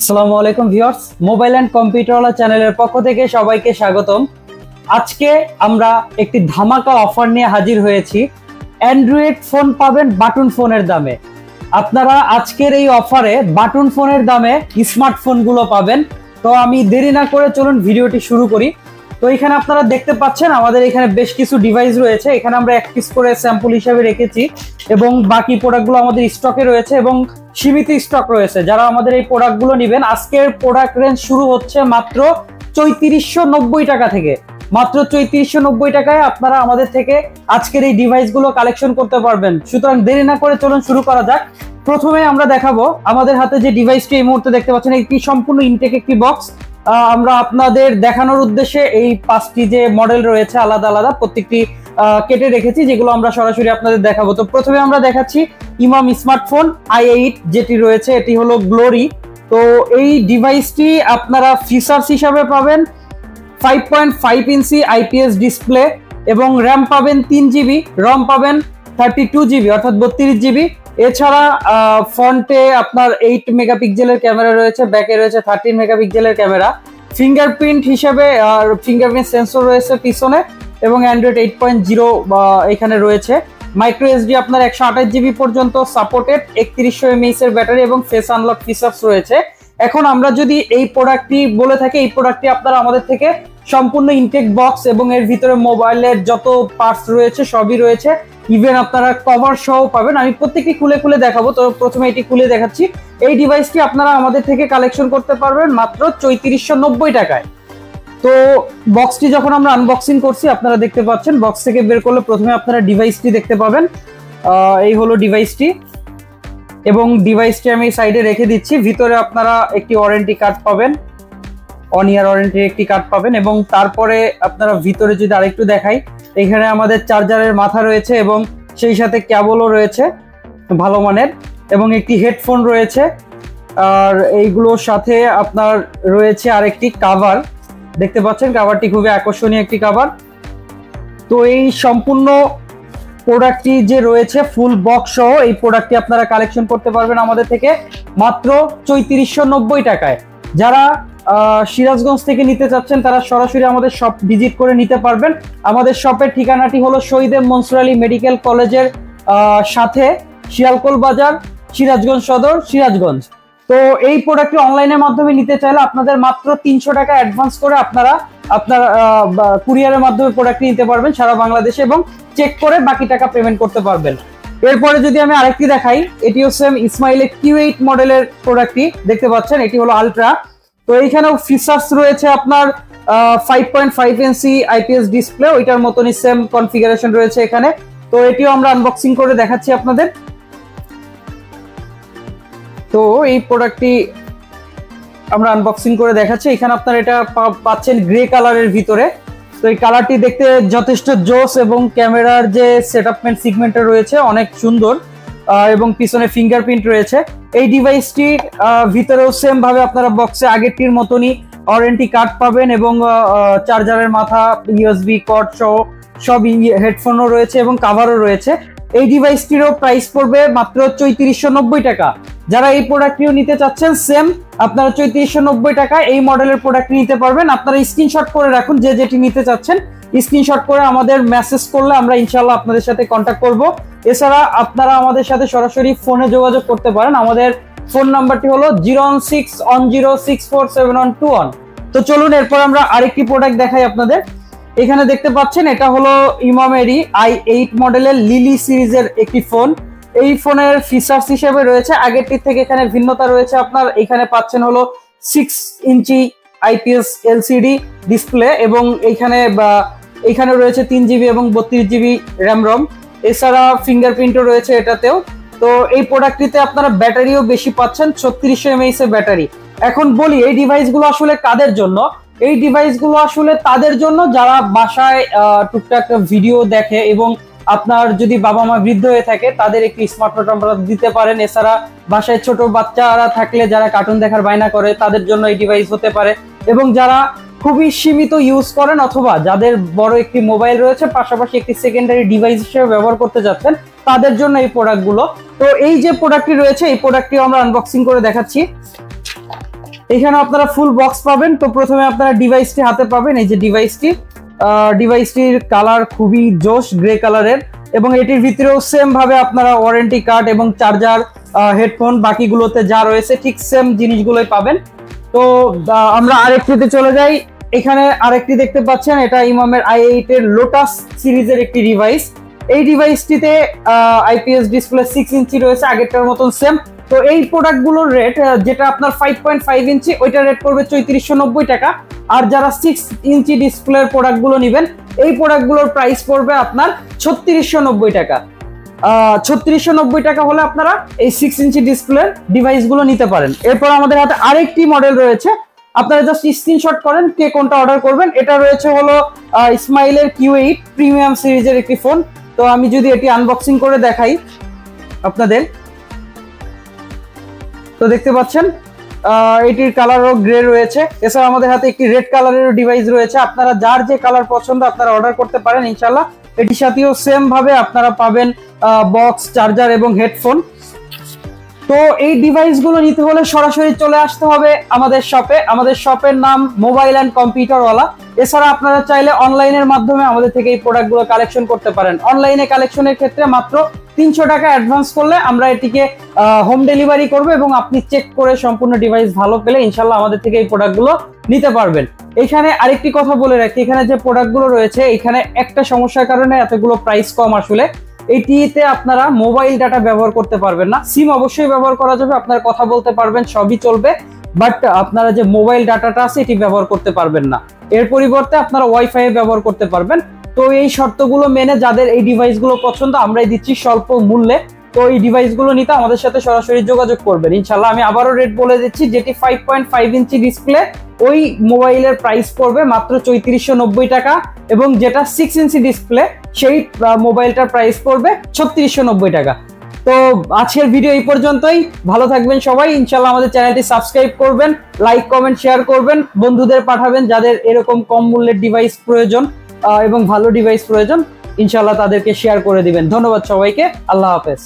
আসসালামু আলাইকুম viewers, mobile and কম্পিউটারওয়ালা চ্যানেলের পক্ষ থেকে সবাইকে স্বাগতম। আজকে আমরা একটি ধামাকা অফার নিয়ে হাজির হয়েছি। অ্যান্ড্রয়েড ফোন পাবেন বাটন ফোনের দামে। আপনারা আজকের এই অফারে বাটন ফোনের দামে স্মার্টফোনগুলো পাবেন। তো আমি দেরি না করে চলুন ভিডিওটি শুরু করি। তো এখানে আপনারা দেখতে পাচ্ছেন আমাদের এখানে বেশ কিছু ডিভাইস রয়েছে। এখানে আমরা এক পিস করে স্যাম্পল হিসেবে রেখেছি এবং বাকি প্রোডাক্টগুলো আমাদের স্টকে রয়েছে এবং সীমিত স্টক রয়েছে। যারা আমাদের এই প্রোডাক্টগুলো নেবেন, আজকের প্রোডাক্ট রেঞ্জ শুরু হচ্ছে মাত্র ৩৪৯০ টাকা থেকে। মাত্র ৩৪৯০ টাকায় আপনারা আমাদের থেকে আজকের এই ডিভাইসগুলো কালেকশন করতে পারবেন। সুতরাং দেরি না করে চলুন শুরু করা যাক। প্রথমে আমরা দেখাবো আমাদের হাতে যে ডিভাইসটি এই মুহূর্তে দেখতে পাচ্ছেন, একটি সম্পূর্ণ ইনটেক একটি বক্স। আমরা আপনাদের দেখানোর উদ্দেশ্যে এই 5টি যে মডেল রয়েছে আলাদা আলাদা প্রত্যেকটি কেটে রেখেছি, যেগুলো আমরা সরাসরি আপনাদের দেখাবো। তো প্রথমে আমরা দেখাচ্ছি ইমাম স্মার্টফোন i8 যেটি রয়েছে, এটি হলো গ্লোরি। তো এই ডিভাইসটি আপনারা ফিচার্স হিসাবে পাবেন 5.5 ইঞ্চি IPS ডিসপ্লে এবং র্যাম পাবেন 3GB, রম পাবেন 32GB অর্থাৎ 32GB। এছাড়া ফ্রন্টে আপনার 8 মেগাপিক্সেলের ক্যামেরা রয়েছে, ব্যাকে রয়েছে 13 মেগাপিক্সেলের ক্যামেরা। ফিঙ্গারপ্রিন্ট হিসেবে ফিঙ্গারপ্রিন্ট সেন্সর রয়েছে পিছনে এবং অ্যান্ড্রয়েড 8.0 এখানে রয়েছে। মাইক্রো এসডি আপনার 128GB পর্যন্ত সাপোর্টেড, 3100 mAh এর ব্যাটারি এবং ফেস আনলক ফিচার্স রয়েছে। এখন আমরা যদি এই প্রোডাক্টটি বলে থাকি, এই প্রোডাক্টটি আপনারা আমাদের থেকে সম্পূর্ণ ইনটেক বক্স এবং এর ভিতরে মোবাইলের যত পার্টস রয়েছে সবই রয়েছে, ইভেন আপনারা কভার সহ পাবেন। আমি প্রত্যেকটি খুলে খুলে দেখাবো। তো প্রথমে এটি খুলে দেখাচ্ছি। এই ডিভাইসটি আপনারা আমাদের থেকে কালেকশন করতে পারবেন মাত্র ৩৪৯০ টাকায়। তো বক্সটি যখন আমরা আনবক্সিং করছি আপনারা দেখতে পাচ্ছেন, বক্স থেকে বের করলে প্রথমে আপনারা ডিভাইসটি দেখতে পাবেন। এই হলো ডিভাইসটি এবং ডিভাইসটি আমি সাইডে রেখে দিচ্ছি। ভিতরে আপনারা একটি ওয়ারেন্টি কার্ড পাবেন, 1 ইয়ার ওয়ারেন্টির একটি কার্ড পাবেন। এবং তারপরে আপনারা ভিতরে যদি আরেকটু দেখাই, এখানে আমাদের চার্জারের মাথা রয়েছে এবং সেই সাথে কেবলও রয়েছে ভালো মানের এবং একটি হেডফোন রয়েছে। আর এইগুলোর সাথে আপনার রয়েছে আরেকটি কাভার, দেখতে পাচ্ছেন কাভারটি খুবই আকর্ষণীয় একটি কাভার। তো এই সম্পূর্ণ প্রোডাক্টটি যে রয়েছে ফুল বক্স সহ এই প্রোডাক্টটি আপনারা কালেকশন করতে পারবেন আমাদের থেকে মাত্র ৩৪৯০ টাকায়। যারা সিরাজগঞ্জ থেকে নিতে চাচ্ছেন তারা সরাসরি আমাদের শপ ভিজিট করে নিতে পারবেন। আমাদের শপের ঠিকানাটি হলো শহীদ মনসুর আলী মেডিকেল কলেজের সাথে, শিয়ালকোল বাজার, সিরাজগঞ্জ সদর, সিরাজগঞ্জ। তো এই প্রোডাক্টটি অনলাইনের মাধ্যমে নিতে চাইলে আপনাদের মাত্র 300 টাকা অ্যাডভান্স করে আপনারা আপনার কুরিয়ারের মাধ্যমে প্রোডাক্টটি নিতে পারবেন সারা বাংলাদেশে এবং চেক করে বাকি টাকা পেমেন্ট করতে পারবেন। এরপরে যদি আমি আরেকটি দেখাই, এটিও সেম ইসমাইলের Q8 মডেলের প্রোডাক্টটি দেখতে পাচ্ছেন, এটি হলো আলট্রা। তো এইখানেও ফিচার্স রয়েছে আপনার 5.5 ইঞ্চি IPS ডিসপ্লে, ওইটার মতনই সেম কনফিগারেশন রয়েছে এখানে। তো এটিও আমরা আনবক্সিং করে দেখাচ্ছি আপনাদের। তো এই প্রোডাক্টটি আমরা আনবক্সিং করে দেখাচ্ছি। এখানে আপনারা এটা পাচ্ছেন গ্রে কালারের ভিতরে। তো এই কালারটি দেখতে যথেষ্ট জোস এবং ক্যামেরার যে সেটআপমেন্ট সিগমেন্টটা রয়েছে অনেক সুন্দর এবং পিছনে ফিঙ্গারপ্রিন্ট রয়েছে। এই ডিভাইসটির ভিতরেও সেম ভাবে আপনারা বক্সে আগেরটির মতনই ওয়ারেন্টি কার্ড পাবেন এবং চার্জারের মাথা, USB কর্ড সহ সব, হেডফোনও রয়েছে এবং কাভারও রয়েছে। এই ডিভাইসটিরও প্রাইস পড়বে মাত্র ৩৪৯০ টাকা। যারা এই প্রোডাক্টটিও নিতে চাচ্ছেন সেম আপনারা ৩৪৯০ টাকায় এই মডেলের প্রোডাক্ট নিতে পারবেন। আপনারা স্ক্রিনশট করে রাখুন যে যেটি নিতে চাচ্ছেন, স্ক্রিনশট করে আমাদের মেসেজ করলে আমরা ইনশাআল্লাহ আপনাদের সাথে কন্ট্যাক্ট করব। এছাড়া আপনারা আমাদের সাথে সরাসরি ফোনে যোগাযোগ করতে পারেন। আমাদের ফোন নাম্বারটি হলো 01610647121। তো চলুন এরপর আমরা আরেকটি প্রোডাক্ট দেখাই আপনাদের। এখানে দেখতে পাচ্ছেন এটা হলো ইমামেরই i8 মডেলের লিলি সিরিজের একটি ফোন। এই ফোনের ফিচার্স হিসেবে রয়েছে আগেরটির থেকে এখানে ভিন্নতা রয়েছে। আপনার এখানে পাচ্ছেন হলো 6 ইঞ্চি IPS LCD ডিসপ্লে এবং এখানে রয়েছে 3GB এবং 32GB র্যাম রম। এছাড়া ফিঙ্গারপ্রিন্টও রয়েছে এটাতেও। তো এই প্রোডাক্টটিতে আপনারা ব্যাটারিও বেশি পাচ্ছেন, 3600 mAh এর ব্যাটারি। এখন বলি এই ডিভাইসগুলো আসলে কাদের জন্য। এই ডিভাইসগুলো আসলে তাদের জন্য যারা বাসায় টুকটাক ভিডিও দেখে এবং আপনার যদি বাবা মা বৃদ্ধ হয়ে থাকে তাদের একটি স্মার্টফোন আপনারা দিতে পারেন। এছাড়া বাসায় ছোট বাচ্চারা থাকলে যারা কার্টুন দেখার বায়না করে তাদের জন্য এই ডিভাইস হতে পারে এবং যারা খুবই সীমিত ইউজ করেন অথবা যাদের বড় একটি মোবাইল রয়েছে পাশাপাশি একটি সেকেন্ডারি ডিভাইস হিসেবে ব্যবহার করতে যাচ্ছেন তাদের জন্য এই প্রোডাক্টগুলো। তো এই যে প্রোডাক্টটি রয়েছে এই প্রোডাক্টটি আমরা আনবক্সিং করে দেখাচ্ছি। এখানে আপনারা ফুল বক্স পাবেন। তো প্রথমে আপনারা ডিভাইসটি হাতে পাবেন, এই যে ডিভাইসটির কালার খুবই জোশ গ্রে কালারের, এবং এটির ভিতরেও সেম ভাবে আপনারা ওয়ারেন্টি কার্ড এবং চার্জার, হেডফোন বাকিগুলোতে যা রয়েছে ঠিক সেম জিনিসগুলোই পাবেন। তো আমরা আরেকটিতে চলে যাই। এখানে আরেকটি দেখতে পাচ্ছেন, এটা ইমামের i8 এর লোটাস সিরিজের একটি ডিভাইস। এই ডিভাইসটিতে আইপিএস ডিসপ্লে 6 ইঞ্চি রয়েছে, আগেরটার মতন সেম। তো এই প্রোডাক্টগুলোর রেট, যেটা আপনার 5.5 ইঞ্চি ওইটা রেট পড়বে 3490 টাকা, আর যারা 6 ইঞ্চি ডিসপ্লের প্রোডাক্টগুলো নেবেন এই প্রোডাক্টগুলোর প্রাইস পড়বে আপনার 3690 টাকা। 3690 টাকা হলে আপনারা এই 6 ইঞ্চি ডিসপ্লের ডিভাইসগুলো নিতে পারেন। এরপর আমাদের হাতে আরেকটি মডেল রয়েছে, আপনারা জাস্ট স্ক্রিনশট করেন কে কোনটা অর্ডার করবেন। এটা রয়েছে হলো ইসমাইলের Q8 প্রিমিয়াম সিরিজের একটি ফোন। তো আমি যদি এটি আনবক্সিং করে দেখাই আপনাদের, তো দেখতে পাচ্ছেন এটির কালারও গ্রে রয়েছে। এছাড়া আমাদের হাতে একটি রেড কালারের ডিভাইস রয়েছে। আপনারা যার যে কালার পছন্দ আপনারা অর্ডার করতে পারেন ইনশাল্লাহ। এটির সাথেও সেম ভাবে আপনারা পাবেন বক্স, চার্জার এবং হেডফোন। তো এই ডিভাইসগুলো নিতে হলে সরাসরি চলে আসতে হবে আমাদের শপে। আমাদের শপের নাম মোবাইল অ্যান্ড কম্পিউটারওয়ালা। এছাড়া আপনারা চাইলে অনলাইনের মাধ্যমে আমাদের থেকে এই প্রোডাক্টগুলো কালেকশন করতে পারেন। অনলাইনে কালেকশনের ক্ষেত্রে মাত্র 300 টাকা অ্যাডভান্স করলে আমরা এটিকে হোম ডেলিভারি করব, এবং আপনি চেক করে সম্পূর্ণ ডিভাইস ভালো পেলে ইনশাল্লাহ আমাদের থেকে এই প্রোডাক্টগুলো নিতে পারবেন। এখানে আরেকটি কথা বলে রাখি, এখানে যে প্রোডাক্টগুলো রয়েছে এখানে একটা সমস্যার কারণে এতগুলো প্রাইস কম। আসলে এটিতে আপনারা মোবাইল ডাটা ব্যবহার করতে পারবেন না। সিম অবশ্যই ব্যবহার করা যাবে, আপনারা কথা বলতে পারবেন, সবই চলবে, বাট আপনারা যে মোবাইল ডাটাটা আছে এটি ব্যবহার করতে পারবেন না। এর পরিবর্তে আপনারা ওয়াইফাই ব্যবহার করতে পারবেন। তো এই শর্তগুলো মেনে যাদের এই ডিভাইসগুলো পছন্দ আমরাই দিচ্ছি স্বল্প মূল্যে। তো এই ডিভাইসগুলো নিতে আমাদের সাথে সরাসরি যোগাযোগ করবেন ইনশাল্লাহ। আমি আবারও রেট বলে দিচ্ছি, যেটি 5.5 ইঞ্চি ডিসপ্লে ওই মোবাইলের প্রাইস পড়বে মাত্র 3490 টাকা, এবং যেটা 6 ইঞ্চি ডিসপ্লে সেই মোবাইলটার প্রাইস পড়বে 3690 টাকা। তো আজকের ভিডিও এই পর্যন্তই। ভালো থাকবেন সবাই, ইনশাল্লাহ আমাদের চ্যানেলটি সাবস্ক্রাইব করবেন, লাইক কমেন্ট শেয়ার করবেন, বন্ধুদের পাঠাবেন যাদের এরকম কম মূল্যের ডিভাইস প্রয়োজন এবং ভালো ডিভাইস প্রয়োজন, ইনশাল্লাহ তাদেরকে শেয়ার করে দিবেন। ধন্যবাদ সবাইকে, আল্লাহ হাফেজ।